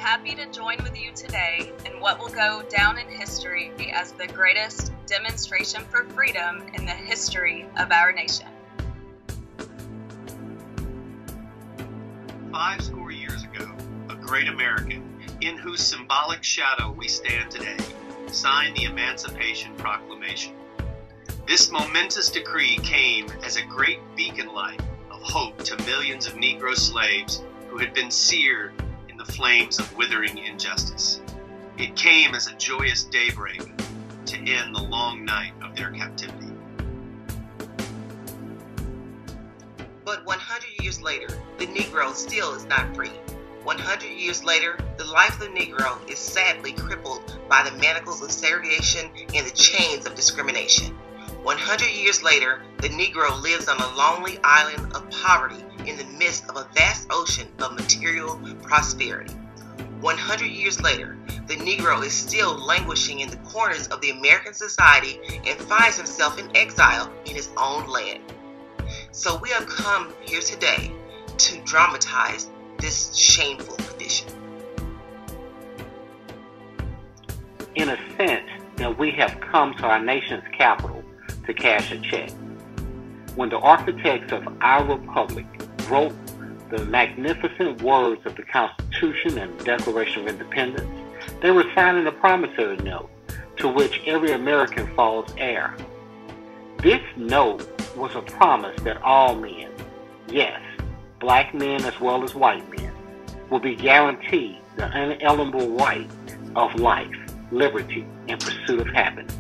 happy to join with you today in what will go down in history as the greatest demonstration for freedom in the history of our nation. 50 years ago, a great American, in whose symbolic shadow we stand today, signed the Emancipation Proclamation. This momentous decree came as a great beacon light of hope to millions of Negro slaves who had been seared in the flames of withering injustice. It came as a joyous daybreak to end the long night of their captivity. But 100 years later, the Negro still is not free. 100 years later, the life of the Negro is sadly crippled by the manacles of segregation and the chains of discrimination. 100 years later, the Negro lives on a lonely island of poverty in the midst of a vast ocean of material prosperity. 100 years later, the Negro is still languishing in the corners of the American society and finds himself in exile in his own land. So we have come here today to dramatize this shameful condition. In a sense, that we have come to our nation's capital to cash a check. When the architects of our republic wrote the magnificent words of the Constitution and the Declaration of Independence, they were signing a promissory note to which every American falls heir. This note was a promise that all men, yes, black men as well as white men, will be guaranteed the unalienable right of life, liberty, and pursuit of happiness.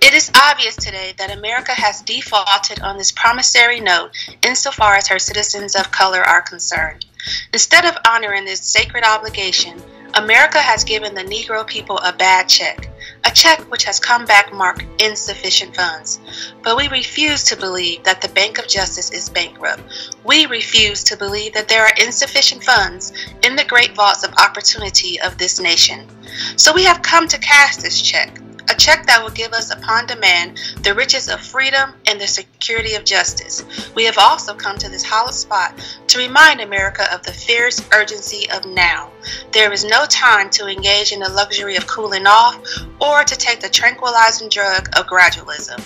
It is obvious today that America has defaulted on this promissory note insofar as her citizens of color are concerned. Instead of honoring this sacred obligation, America has given the Negro people a bad check, a check which has come back marked insufficient funds. But we refuse to believe that the Bank of Justice is bankrupt. We refuse to believe that there are insufficient funds in the great vaults of opportunity of this nation. So we have come to cash this check. A check that will give us upon demand the riches of freedom and the security of justice. We have also come to this hallowed spot to remind America of the fierce urgency of now. There is no time to engage in the luxury of cooling off or to take the tranquilizing drug of gradualism.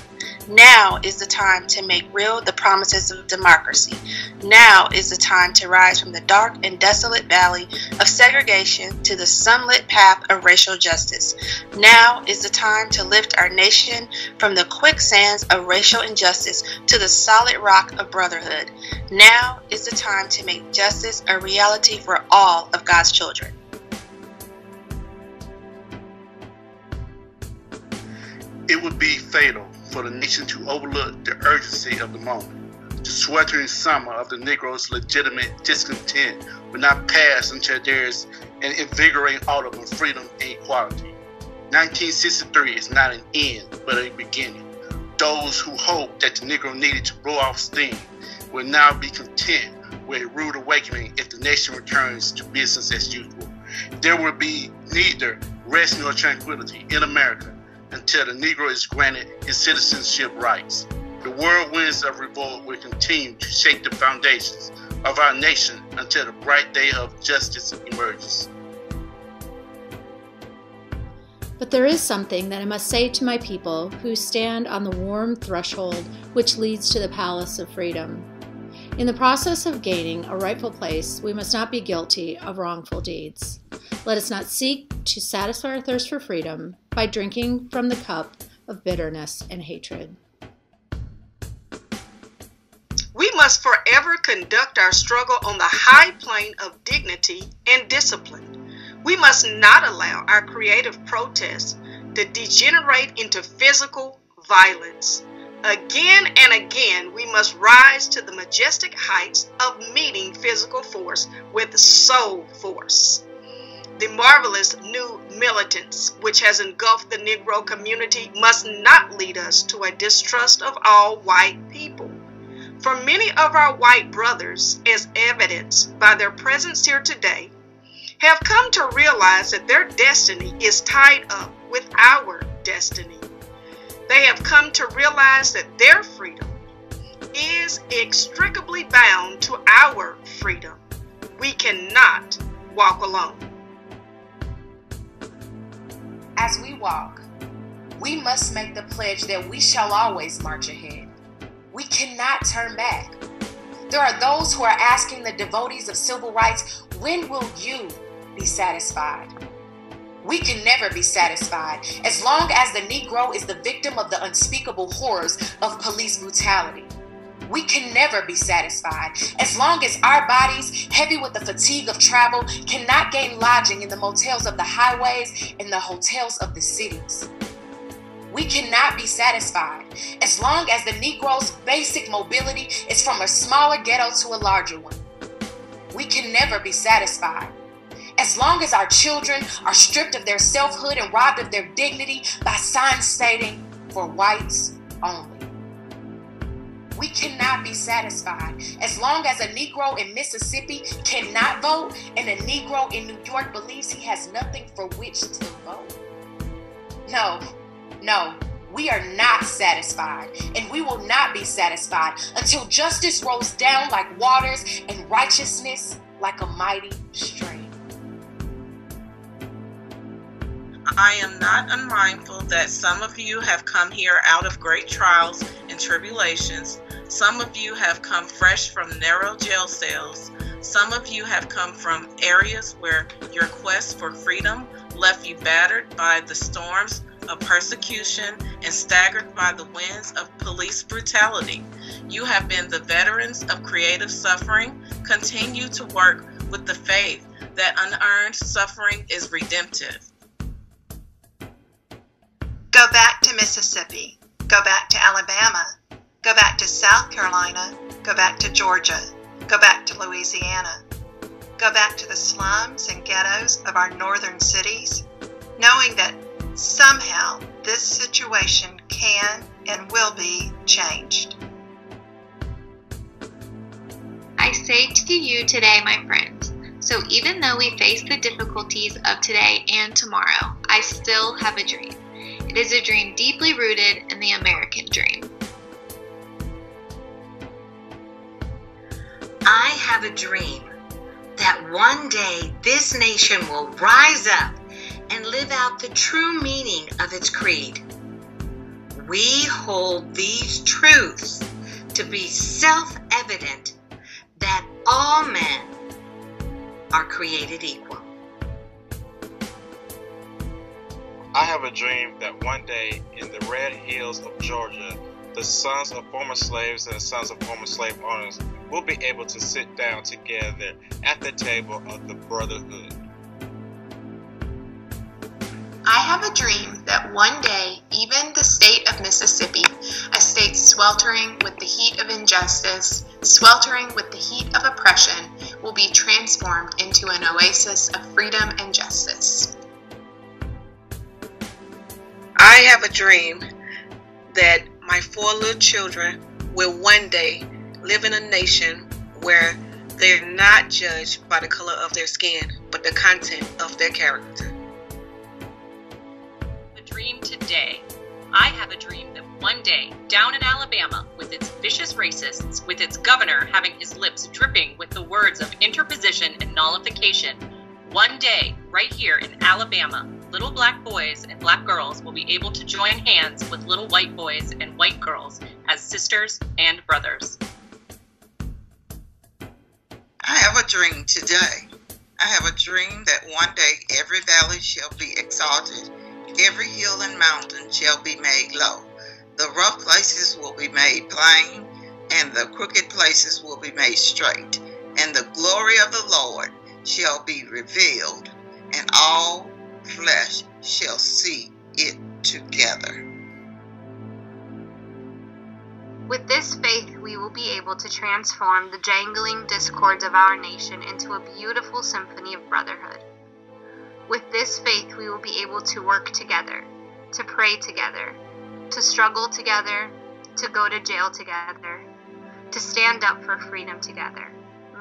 Now is the time to make real the promises of democracy. Now is the time to rise from the dark and desolate valley of segregation to the sunlit path of racial justice. Now is the time to lift our nation from the quicksands of racial injustice to the solid rock of brotherhood. Now is the time to make justice a reality for all of God's children. It would be fatal for the nation to overlook the urgency of the moment. The sweltering summer of the Negro's legitimate discontent will not pass until there is an invigorating autumn of freedom and equality. 1963 is not an end, but a beginning. Those who hoped that the Negro needed to blow off steam will now be content with a rude awakening if the nation returns to business as usual. There will be neither rest nor tranquility in America until the Negro is granted his citizenship rights. The whirlwinds of revolt will continue to shake the foundations of our nation until the bright day of justice emerges. But there is something that I must say to my people who stand on the warm threshold which leads to the palace of freedom. In the process of gaining a rightful place, we must not be guilty of wrongful deeds. Let us not seek to satisfy our thirst for freedom by drinking from the cup of bitterness and hatred. We must forever conduct our struggle on the high plane of dignity and discipline. We must not allow our creative protests to degenerate into physical violence. Again and again, we must rise to the majestic heights of meeting physical force with soul force. The marvelous new militance which has engulfed the Negro community must not lead us to a distrust of all white people. For many of our white brothers, as evidenced by their presence here today, have come to realize that their destiny is tied up with our destiny. They have come to realize that their freedom is inextricably bound to our freedom. We cannot walk alone. As we walk, we must make the pledge that we shall always march ahead. We cannot turn back. There are those who are asking the devotees of civil rights, when will you be satisfied? We can never be satisfied as long as the Negro is the victim of the unspeakable horrors of police brutality. We can never be satisfied as long as our bodies, heavy with the fatigue of travel, cannot gain lodging in the motels of the highways and the hotels of the cities. We cannot be satisfied as long as the Negro's basic mobility is from a smaller ghetto to a larger one. We can never be satisfied as long as our children are stripped of their selfhood and robbed of their dignity by signs stating, "For whites only." We cannot be satisfied as long as a Negro in Mississippi cannot vote and a Negro in New York believes he has nothing for which to vote. No, we are not satisfied, and we will not be satisfied until justice rolls down like waters and righteousness like a mighty stream. I am not unmindful that some of you have come here out of great trials and tribulations. Some of you have come fresh from narrow jail cells. Some of you have come from areas where your quest for freedom left you battered by the storms of persecution and staggered by the winds of police brutality. You have been the veterans of creative suffering. Continue to work with the faith that unearned suffering is redemptive. Go back to Mississippi. Go back to Alabama. Go back to South Carolina. Go back to Georgia. Go back to Louisiana. Go back to the slums and ghettos of our northern cities, knowing that somehow this situation can and will be changed. I say to you today, my friends, so even though we face the difficulties of today and tomorrow, I still have a dream. It is a dream deeply rooted in the American dream. I have a dream that one day this nation will rise up and live out the true meaning of its creed. We hold these truths to be self-evident that all men are created equal. I have a dream that one day in the red hills of Georgia, the sons of former slaves and the sons of former slave owners will be able to sit down together at the table of the brotherhood. I have a dream that one day, even the state of Mississippi, a state sweltering with the heat of injustice, sweltering with the heat of oppression, will be transformed into an oasis of freedom and justice. I have a dream that my 4 little children will one day live in a nation where they're not judged by the color of their skin, but the content of their character. A dream today. I have a dream that one day, down in Alabama, with its vicious racists, with its governor having his lips dripping with the words of interposition and nullification, one day, right here in Alabama, little black boys and black girls will be able to join hands with little white boys and white girls as sisters and brothers. I have a dream today. I have a dream that one day every valley shall be exalted, every hill and mountain shall be made low. The rough places will be made plain, and the crooked places will be made straight. And the glory of the Lord shall be revealed, and all flesh shall see it together. With this faith, we will be able to transform the jangling discords of our nation into a beautiful symphony of brotherhood. With this faith, we will be able to work together, to pray together, to struggle together, to go to jail together, to stand up for freedom together,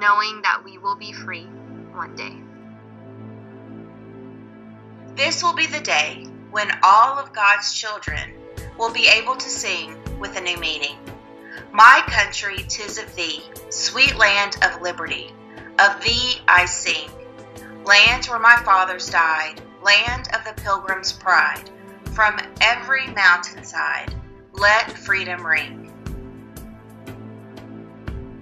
knowing that we will be free one day. This will be the day when all of God's children will be able to sing with a new meaning. My country, 'tis of thee, sweet land of liberty. Of thee I sing, land where my fathers died, land of the pilgrim's pride. From every mountainside, let freedom ring.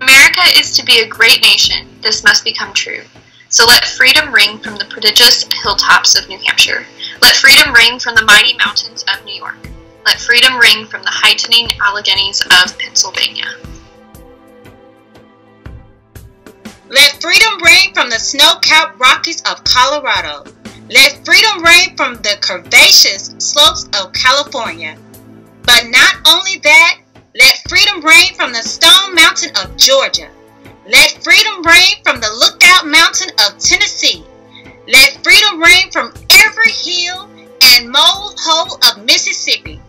America is to be a great nation. This must become true. So let freedom ring from the prodigious hilltops of New Hampshire. Let freedom ring from the mighty mountains of New York. Let freedom ring from the heightening Alleghenies of Pennsylvania. Let freedom ring from the snow-capped Rockies of Colorado. Let freedom ring from the curvaceous slopes of California. But not only that, let freedom ring from the Stone Mountain of Georgia. Let freedom ring from the Lookout Mountain of Tennessee. Let freedom ring from every hill and mole-hole of Mississippi.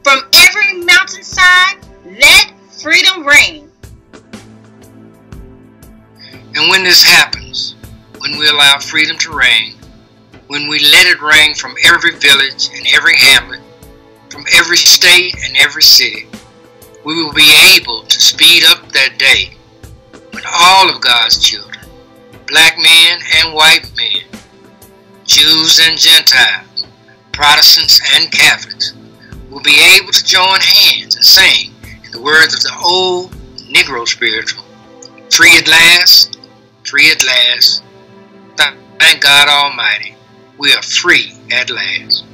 From every mountainside, let freedom ring. And when this happens, when we allow freedom to reign, when we let it ring from every village and every hamlet, from every state and every city, we will be able to speed up that day when all of God's children, black men and white men, Jews and Gentiles, Protestants and Catholics, will be able to join hands and sing in the words of the old Negro spiritual, free at last, free at last. Thank God Almighty, we are free at last.